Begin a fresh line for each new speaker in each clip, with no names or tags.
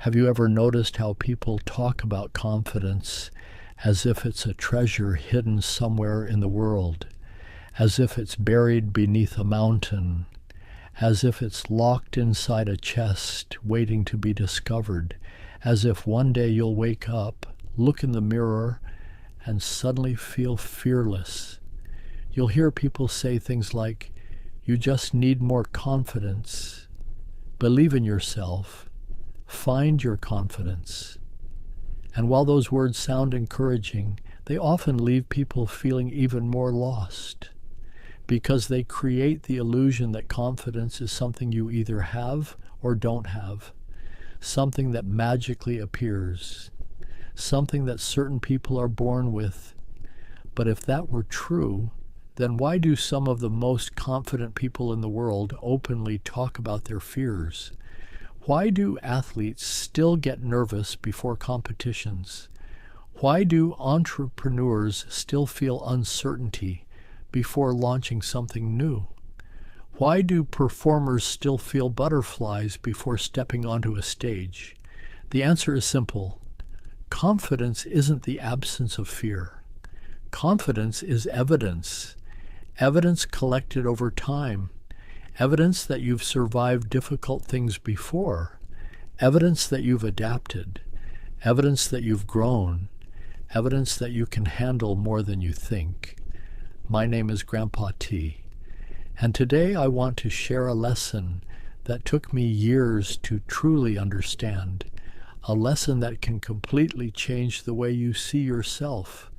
Have you ever noticed how people talk about confidence as if it's a treasure hidden somewhere in the world, as if it's buried beneath a mountain, as if it's locked inside a chest waiting to be discovered, as if one day you'll wake up, look in the mirror, and suddenly feel fearless? You'll hear people say things like, "You just need more confidence. Believe in yourself. Find your confidence." And while those words sound encouraging, they often leave people feeling even more lost, because they create the illusion that confidence is something you either have or don't have, something that magically appears, something that certain people are born with. But if that were true, then why do some of the most confident people in the world openly talk about their fears? Why do athletes still get nervous before competitions? Why do entrepreneurs still feel uncertainty before launching something new? Why do performers still feel butterflies before stepping onto a stage? The answer is simple. Confidence isn't the absence of fear. Confidence is evidence. Evidence collected over time. Evidence that you've survived difficult things before. Evidence that you've adapted. Evidence that you've grown. Evidence that you can handle more than you think. My name is Grandpa T, and today I want to share a lesson that took me years to truly understand, a lesson that can completely change the way you see yourself.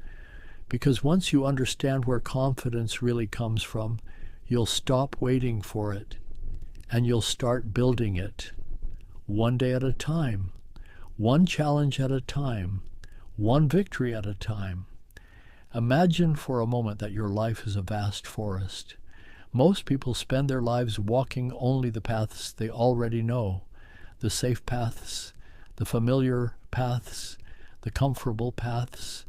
Because once you understand where confidence really comes from, you'll stop waiting for it, and you'll start building it, one day at a time, one challenge at a time, one victory at a time. Imagine for a moment that your life is a vast forest. Most people spend their lives walking only the paths they already know, the safe paths, the familiar paths, the comfortable paths,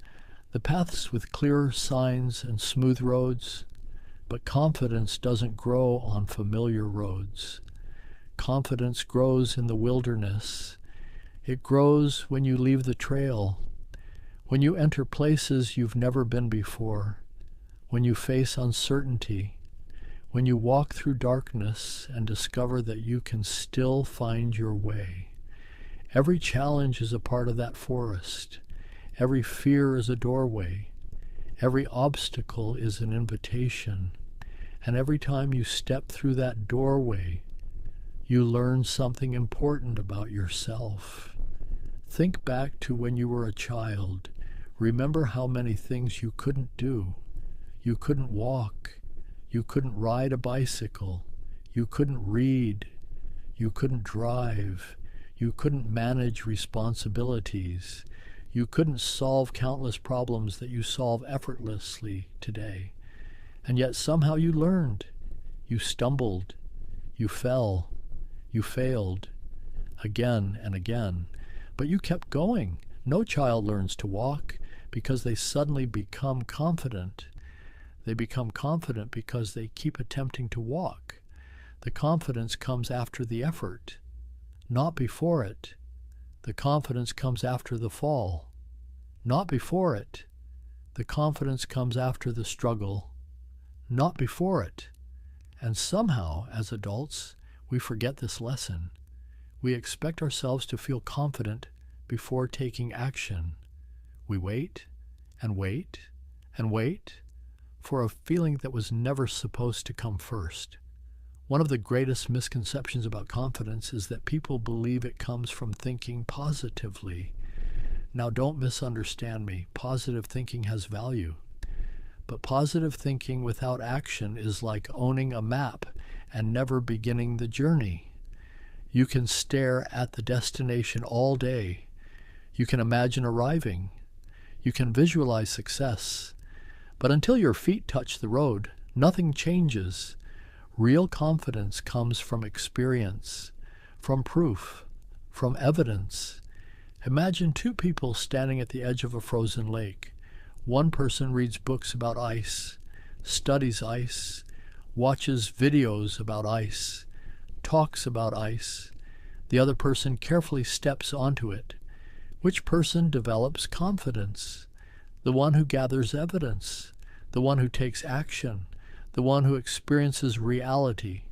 the paths with clear signs and smooth roads. But confidence doesn't grow on familiar roads. Confidence grows in the wilderness. It grows when you leave the trail, when you enter places you've never been before, when you face uncertainty, when you walk through darkness and discover that you can still find your way. Every challenge is a part of that forest. Every fear is a doorway. Every obstacle is an invitation. And every time you step through that doorway, you learn something important about yourself. Think back to when you were a child. Remember how many things you couldn't do. You couldn't walk. You couldn't ride a bicycle. You couldn't read. You couldn't drive. You couldn't manage responsibilities. You couldn't solve countless problems that you solve effortlessly today. And yet somehow you learned. You stumbled. You fell. You failed. Again and again. But you kept going. No child learns to walk because they suddenly become confident. They become confident because they keep attempting to walk. The confidence comes after the effort, not before it. The confidence comes after the fall, not before it. The confidence comes after the struggle, not before it. And somehow, as adults, we forget this lesson. We expect ourselves to feel confident before taking action. We wait and wait and wait for a feeling that was never supposed to come first. One of the greatest misconceptions about confidence is that people believe it comes from thinking positively. Now, don't misunderstand me. Positive thinking has value. But positive thinking without action is like owning a map and never beginning the journey. You can stare at the destination all day. You can imagine arriving. You can visualize success. But until your feet touch the road, nothing changes. Real confidence comes from experience, from proof, from evidence. Imagine two people standing at the edge of a frozen lake. One person reads books about ice, studies ice, watches videos about ice, talks about ice. The other person carefully steps onto it. Which person develops confidence? The one who gathers evidence, the one who takes action, the one who experiences reality.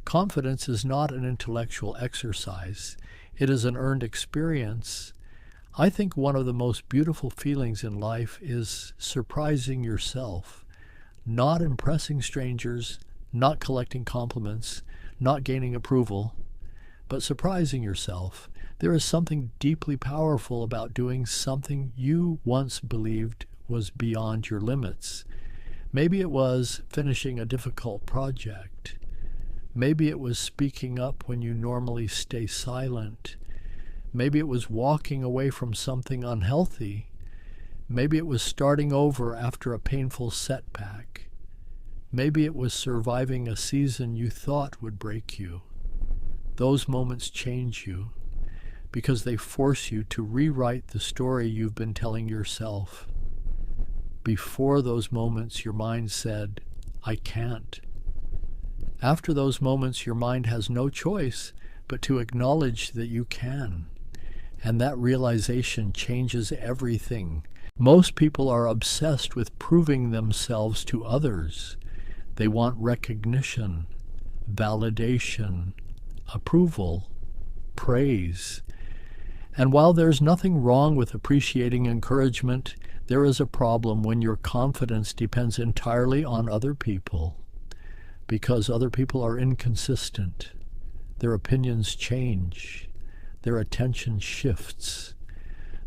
Confidence is not an intellectual exercise. It is an earned experience. I think one of the most beautiful feelings in life is surprising yourself, not impressing strangers, not collecting compliments, not gaining approval, but surprising yourself. There is something deeply powerful about doing something you once believed was beyond your limits. Maybe it was finishing a difficult project. Maybe it was speaking up when you normally stay silent. Maybe it was walking away from something unhealthy. Maybe it was starting over after a painful setback. Maybe it was surviving a season you thought would break you. Those moments change you because they force you to rewrite the story you've been telling yourself. Before those moments, your mind said, "I can't." After those moments, your mind has no choice but to acknowledge that you can. And that realization changes everything. Most people are obsessed with proving themselves to others. They want recognition, validation, approval, praise. And while there's nothing wrong with appreciating encouragement, there is a problem when your confidence depends entirely on other people. Because other people are inconsistent. Their opinions change. Their attention shifts.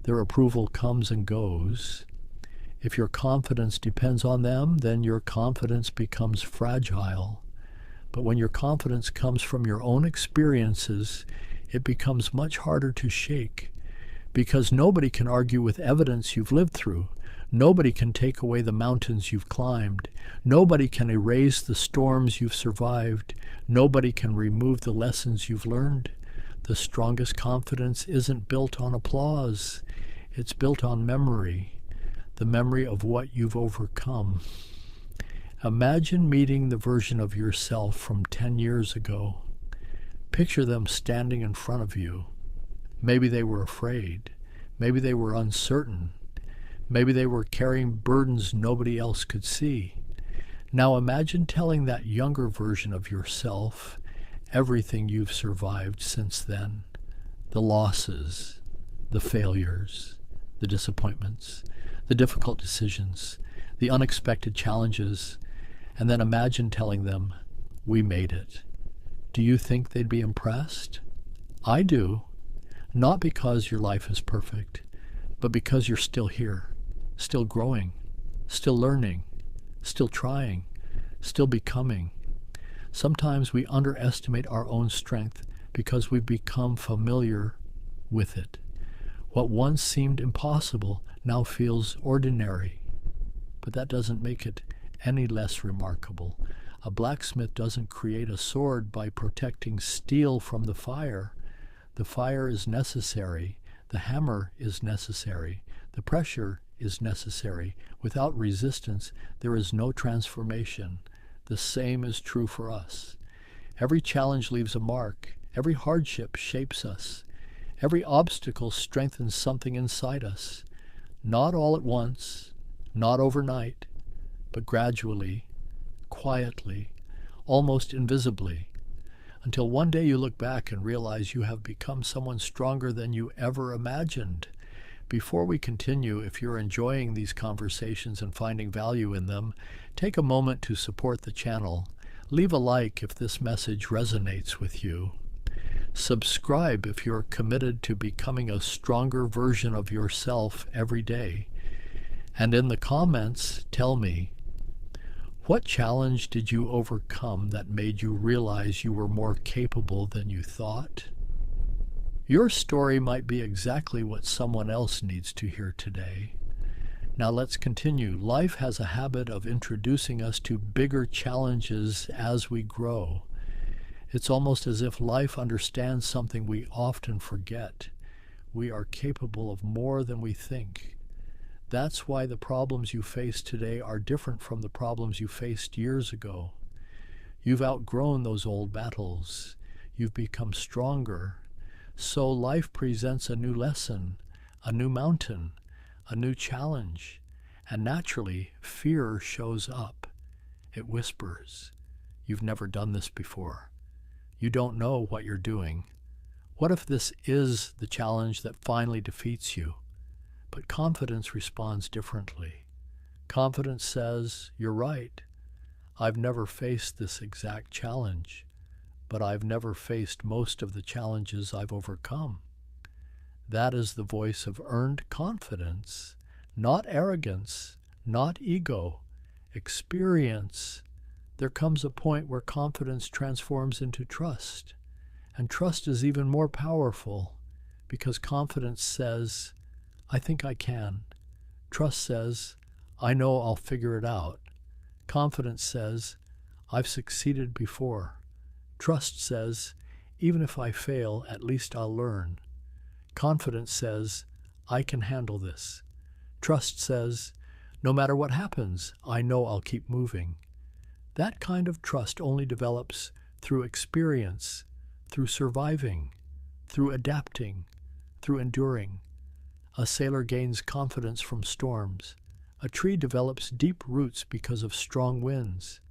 Their approval comes and goes. If your confidence depends on them, then your confidence becomes fragile. But when your confidence comes from your own experiences, it becomes much harder to shake. Because nobody can argue with evidence you've lived through. Nobody can take away the mountains you've climbed. Nobody can erase the storms you've survived. Nobody can remove the lessons you've learned. The strongest confidence isn't built on applause. It's built on memory, the memory of what you've overcome. Imagine meeting the version of yourself from 10 years ago. Picture them standing in front of you. Maybe they were afraid. Maybe they were uncertain. Maybe they were carrying burdens nobody else could see. Now imagine telling that younger version of yourself everything you've survived since then. The losses, the failures, the disappointments, the difficult decisions, the unexpected challenges, and then imagine telling them, "We made it." Do you think they'd be impressed? I do. Not because your life is perfect, but because you're still here. Still growing, still learning, still trying, still becoming. Sometimes we underestimate our own strength because we've become familiar with it. What once seemed impossible now feels ordinary, but that doesn't make it any less remarkable. A blacksmith doesn't create a sword by protecting steel from the fire. The fire is necessary. The hammer is necessary. The pressure is necessary. Without resistance, there is no transformation. The same is true for us. Every challenge leaves a mark. Every hardship shapes us. Every obstacle strengthens something inside us. Not all at once, not overnight, but gradually, quietly, almost invisibly, until one day you look back and realize you have become someone stronger than you ever imagined. Before we continue, if you're enjoying these conversations and finding value in them, take a moment to support the channel. Leave a like if this message resonates with you. Subscribe if you're committed to becoming a stronger version of yourself every day. And in the comments, tell me, what challenge did you overcome that made you realize you were more capable than you thought? Your story might be exactly what someone else needs to hear today. Now let's continue. Life has a habit of introducing us to bigger challenges as we grow. It's almost as if life understands something we often forget. We are capable of more than we think. That's why the problems you face today are different from the problems you faced years ago. You've outgrown those old battles. You've become stronger, So life presents a new lesson, a new mountain, a new challenge, and naturally fear shows up. It whispers, "You've never done this before. You don't know what you're doing. What if this is the challenge that finally defeats you?" But confidence responds differently. Confidence says, "You're right. I've never faced this exact challenge, but I've never faced most of the challenges I've overcome." That is the voice of earned confidence, not arrogance, not ego, experience. There comes a point where confidence transforms into trust. And trust is even more powerful because confidence says, "I think I can." Trust says, "I know I'll figure it out." Confidence says, "I've succeeded before." Trust says, "Even if I fail, at least I'll learn." Confidence says, "I can handle this." Trust says, "No matter what happens, I know I'll keep moving." That kind of trust only develops through experience, through surviving, through adapting, through enduring. A sailor gains confidence from storms. A tree develops deep roots because of strong winds.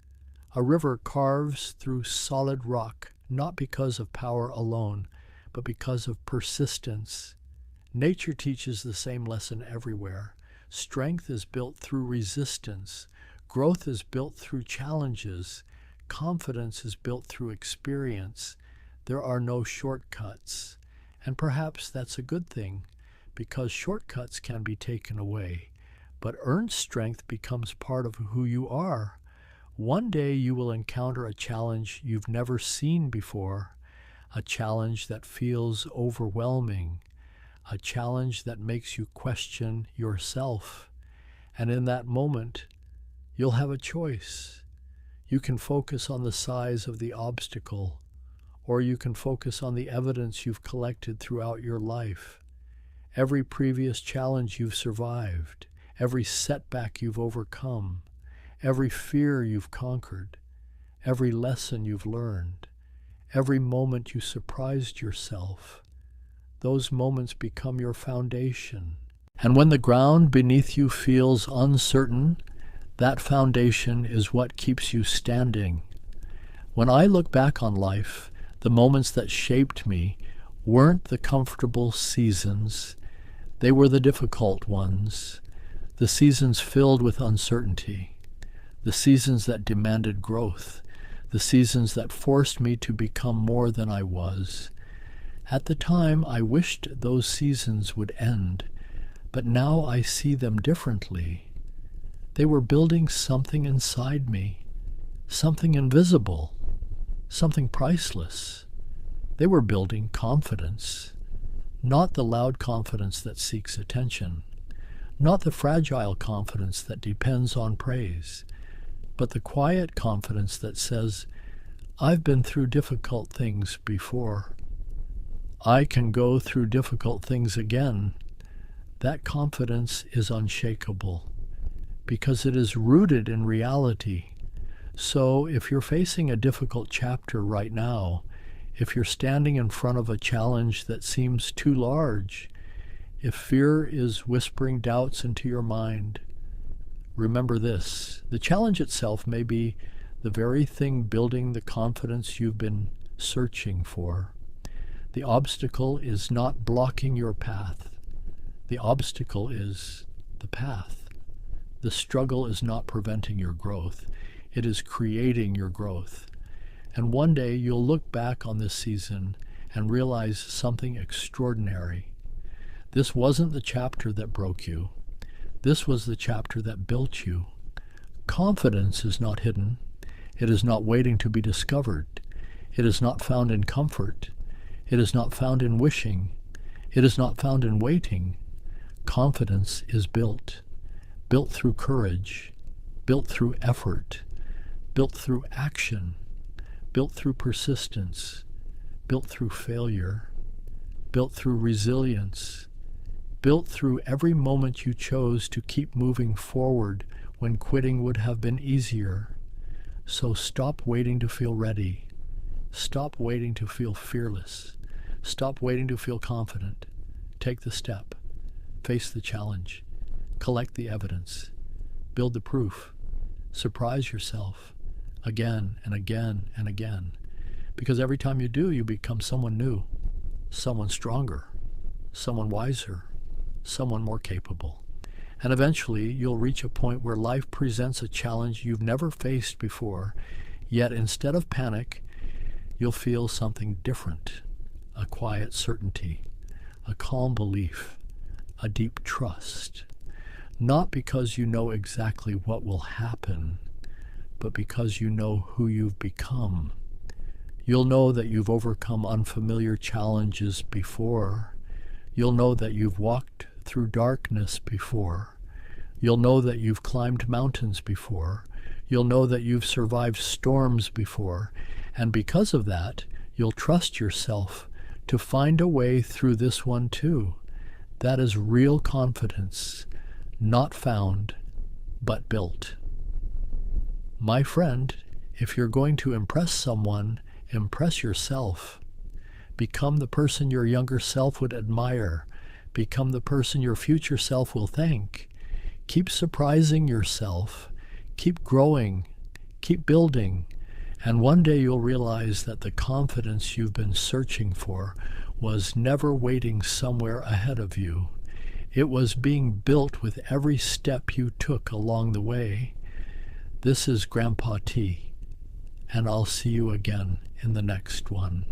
A river carves through solid rock, not because of power alone, but because of persistence. Nature teaches the same lesson everywhere. Strength is built through resistance. Growth is built through challenges. Confidence is built through experience. There are no shortcuts. And perhaps that's a good thing, because shortcuts can be taken away. But earned strength becomes part of who you are. One day you will encounter a challenge you've never seen before, a challenge that feels overwhelming, a challenge that makes you question yourself. And in that moment, you'll have a choice. You can focus on the size of the obstacle, or you can focus on the evidence you've collected throughout your life. Every previous challenge you've survived, every setback you've overcome, every fear you've conquered, every lesson you've learned, every moment you surprised yourself. Those moments become your foundation. And when the ground beneath you feels uncertain, that foundation is what keeps you standing. When I look back on life, the moments that shaped me weren't the comfortable seasons. They were the difficult ones, the seasons filled with uncertainty, the seasons that demanded growth, the seasons that forced me to become more than I was. At the time, I wished those seasons would end, but now I see them differently. They were building something inside me, something invisible, something priceless. They were building confidence, not the loud confidence that seeks attention, not the fragile confidence that depends on praise, but the quiet confidence that says, "I've been through difficult things before. I can go through difficult things again." That confidence is unshakable because it is rooted in reality. So if you're facing a difficult chapter right now, if you're standing in front of a challenge that seems too large, if fear is whispering doubts into your mind, remember this: the challenge itself may be the very thing building the confidence you've been searching for. The obstacle is not blocking your path. The obstacle is the path. The struggle is not preventing your growth. It is creating your growth. And one day you'll look back on this season and realize something extraordinary. This wasn't the chapter that broke you. This was the chapter that built you. Confidence is not hidden. It is not waiting to be discovered. It is not found in comfort. It is not found in wishing. It is not found in waiting. Confidence is built through courage, built through effort, built through action, built through persistence, built through failure, built through resilience, built through every moment you chose to keep moving forward when quitting would have been easier. So stop waiting to feel ready. Stop waiting to feel fearless. Stop waiting to feel confident. Take the step. Face the challenge. Collect the evidence. Build the proof. Surprise yourself again and again and again. Because every time you do, you become someone new, someone stronger, someone wiser, someone more capable. And eventually, you'll reach a point where life presents a challenge you've never faced before, yet instead of panic, you'll feel something different, a quiet certainty, a calm belief, a deep trust. Not because you know exactly what will happen, but because you know who you've become. You'll know that you've overcome unfamiliar challenges before. You'll know that you've walked through darkness before. You'll know that you've climbed mountains before. You'll know that you've survived storms before. And because of that, you'll trust yourself to find a way through this one too. That is real confidence, not found, but built. My friend, if you're going to impress someone, impress yourself. Become the person your younger self would admire. Become the person your future self will thank. Keep surprising yourself. Keep growing. Keep building. And one day you'll realize that the confidence you've been searching for was never waiting somewhere ahead of you. It was being built with every step you took along the way. This is Grandpa T, and I'll see you again in the next one.